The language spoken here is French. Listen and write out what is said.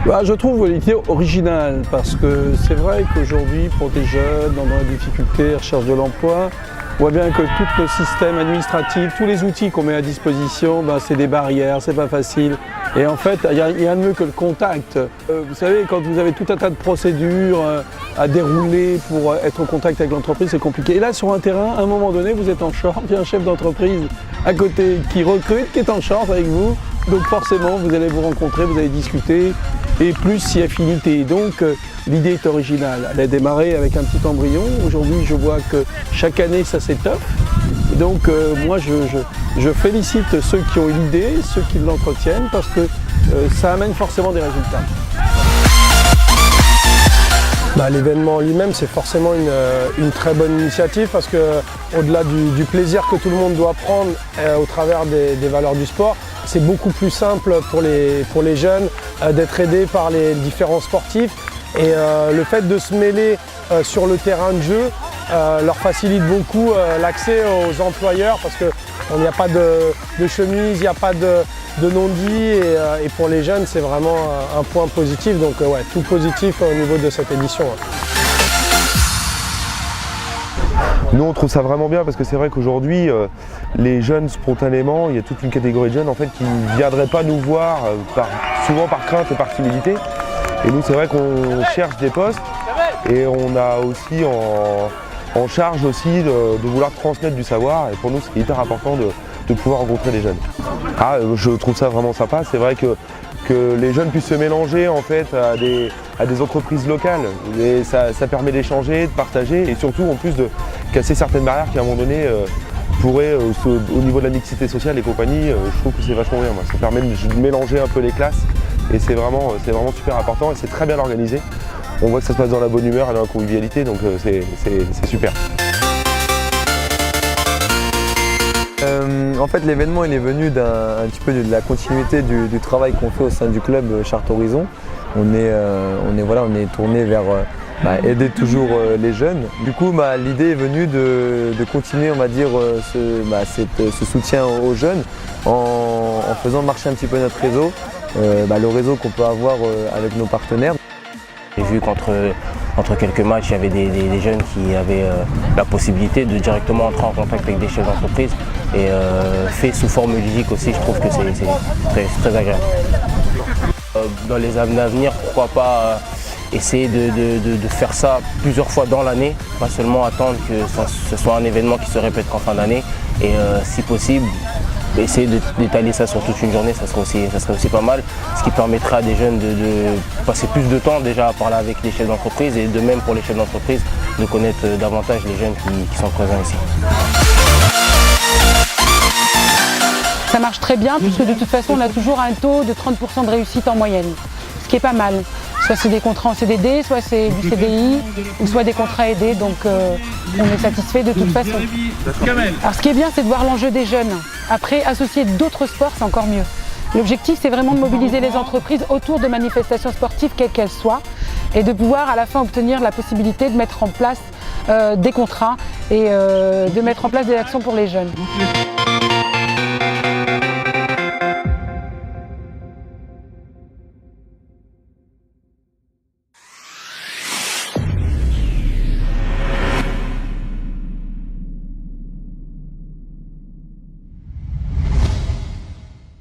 Je trouve l'idée originale parce que c'est vrai qu'aujourd'hui, pour des jeunes dans la difficulté, recherche de l'emploi, on voit bien que tout le système administratif, tous les outils qu'on met à disposition, c'est des barrières, c'est pas facile. Et en fait, il y a rien de mieux que le contact. Vous savez, quand vous avez tout un tas de procédures à dérouler pour être en contact avec l'entreprise, c'est compliqué. Et là, sur un terrain, à un moment donné, vous êtes en short, il y a un chef d'entreprise à côté qui recrute, qui est en short avec vous. Donc forcément, vous allez vous rencontrer, vous allez discuter, et plus si affinité. Donc l'idée est originale. Elle a démarré avec un petit embryon. Aujourd'hui, je vois que chaque année, ça s'étoffe. Donc moi, je félicite ceux qui ont eu l'idée, ceux qui l'entretiennent, parce que ça amène forcément des résultats. L'événement lui-même, c'est forcément une très bonne initiative parce qu'au-delà du plaisir que tout le monde doit prendre au travers des valeurs du sport, c'est beaucoup plus simple pour les jeunes d'être aidés par les différents sportifs. Et le fait de se mêler sur le terrain de jeu leur facilite beaucoup l'accès aux employeurs parce qu'il n'y a pas de chemise, il n'y a pas de non-dit et pour les jeunes c'est vraiment un point positif, donc ouais, tout positif au niveau de cette édition. Nous on trouve ça vraiment bien parce que c'est vrai qu'aujourd'hui les jeunes spontanément, il y a toute une catégorie de jeunes en fait qui ne viendraient pas nous voir souvent par crainte et par timidité. Et nous c'est vrai qu'on cherche des postes et on a aussi en charge aussi de vouloir transmettre du savoir et pour nous c'est hyper important de pouvoir rencontrer des jeunes. Je trouve ça vraiment sympa, c'est vrai que les jeunes puissent se mélanger en fait à des entreprises locales et ça permet d'échanger, de partager et surtout en plus de casser certaines barrières qui à un moment donné pourraient au niveau de la mixité sociale et compagnie, je trouve que c'est vachement bien. Ça permet de mélanger un peu les classes et c'est vraiment super important et c'est très bien organisé. On voit que ça se passe dans la bonne humeur et dans la convivialité, donc c'est super. En fait, l'événement il est venu un petit peu de la continuité du travail qu'on fait au sein du club Charte Horizon. On est tourné vers aider toujours les jeunes. Du coup, l'idée est venue de continuer, on va dire, ce soutien aux jeunes en faisant marcher un petit peu notre réseau, le réseau qu'on peut avoir avec nos partenaires. J'ai vu qu'entre quelques matchs, il y avait des jeunes qui avaient la possibilité de directement entrer en contact avec des chefs d'entreprise et fait sous forme ludique aussi, je trouve que c'est très agréable. Dans les années à venir, pourquoi pas essayer de faire ça plusieurs fois dans l'année, pas seulement attendre que ce soit un événement qui se répète qu'en fin d'année et si possible, essayer d'étaler ça sur toute une journée, ça serait aussi pas mal, ce qui permettrait à des jeunes de passer plus de temps déjà à parler avec les chefs d'entreprise et de même pour les chefs d'entreprise de connaître davantage les jeunes qui sont présents ici. Ça marche très bien puisque de toute façon on a toujours un taux de 30% de réussite en moyenne, ce qui est pas mal. Soit c'est des contrats en CDD, soit c'est du CDI, ou soit des contrats aidés, donc on est satisfait de toute façon. Alors ce qui est bien, c'est de voir l'enjeu des jeunes. Après, associer d'autres sports, c'est encore mieux. L'objectif, c'est vraiment de mobiliser les entreprises autour de manifestations sportives, quelles qu'elles soient, et de pouvoir à la fin obtenir la possibilité de mettre en place des contrats et de mettre en place des actions pour les jeunes.